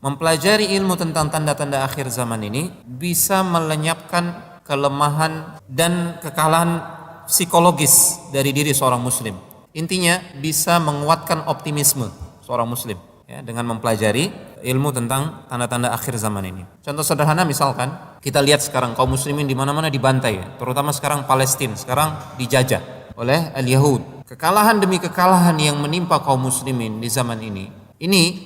Mempelajari ilmu tentang tanda-tanda akhir zaman ini bisa melenyapkan kelemahan dan kekalahan psikologis dari diri seorang muslim. Intinya bisa menguatkan optimisme seorang muslim ya, dengan mempelajari ilmu tentang tanda-tanda akhir zaman ini. Contoh sederhana misalkan kita lihat sekarang kaum muslimin di mana-mana dibantai ya, terutama sekarang Palestina sekarang dijajah oleh al-Yahud. Kekalahan demi kekalahan yang menimpa kaum muslimin di zaman ini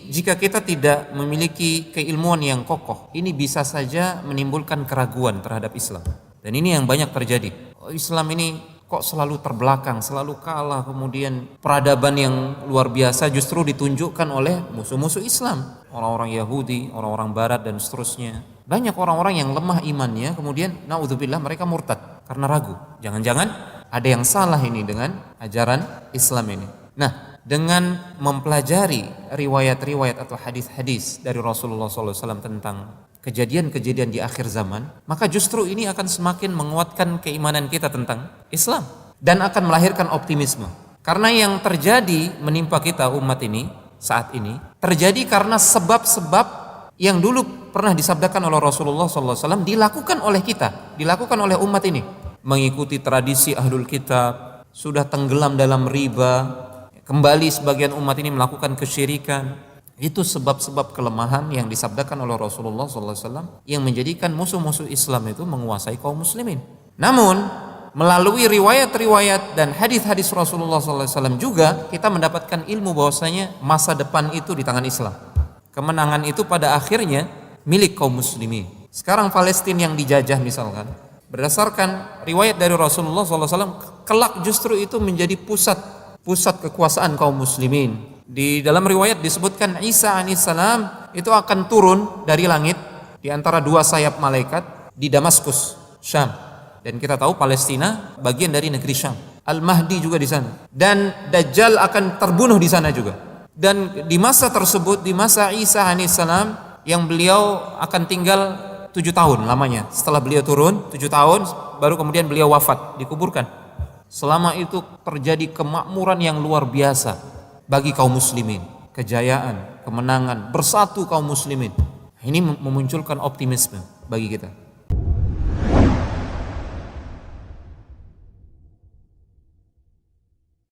jika kita tidak memiliki keilmuan yang kokoh, ini bisa saja menimbulkan keraguan terhadap Islam. Dan ini yang banyak terjadi. Islam ini kok selalu terbelakang, selalu kalah, kemudian peradaban yang luar biasa justru ditunjukkan oleh musuh-musuh Islam, orang-orang Yahudi, orang-orang Barat dan seterusnya. Banyak orang-orang yang lemah imannya, kemudian naudzubillah mereka murtad karena ragu. Jangan-jangan ada yang salah ini dengan ajaran Islam ini. Nah, dengan mempelajari riwayat-riwayat atau hadis-hadis dari Rasulullah SAW tentang kejadian-kejadian di akhir zaman, maka justru ini akan semakin menguatkan keimanan kita tentang Islam dan akan melahirkan optimisme. Karena yang terjadi menimpa kita umat ini saat ini terjadi karena sebab-sebab yang dulu pernah disabdakan oleh Rasulullah SAW dilakukan oleh kita, dilakukan oleh umat ini. Mengikuti tradisi ahlul kitab, sudah tenggelam dalam riba, kembali sebagian umat ini melakukan kesyirikan. Itu sebab-sebab kelemahan yang disabdakan oleh Rasulullah SAW yang menjadikan musuh-musuh Islam itu menguasai kaum muslimin. Namun melalui riwayat-riwayat dan hadis-hadis Rasulullah SAW juga kita mendapatkan ilmu bahwasanya masa depan itu di tangan Islam. Kemenangan itu pada akhirnya milik kaum muslimin. Sekarang Palestina yang dijajah misalkan, berdasarkan riwayat dari Rasulullah SAW, kelak justru itu menjadi pusat kekuasaan kaum muslimin. Di dalam riwayat disebutkan Isa alaihissalam itu akan turun dari langit di antara dua sayap malaikat di Damaskus, Syam. Dan kita tahu Palestina bagian dari negeri Syam. Al-Mahdi juga di sana. Dan Dajjal akan terbunuh di sana juga. Dan di masa tersebut, di masa Isa alaihissalam yang beliau akan tinggal 7 tahun lamanya. Setelah beliau turun 7 tahun baru kemudian beliau wafat, dikuburkan. Selama itu terjadi kemakmuran yang luar biasa bagi kaum muslimin, kejayaan, kemenangan, bersatu kaum muslimin. Ini memunculkan optimisme bagi kita.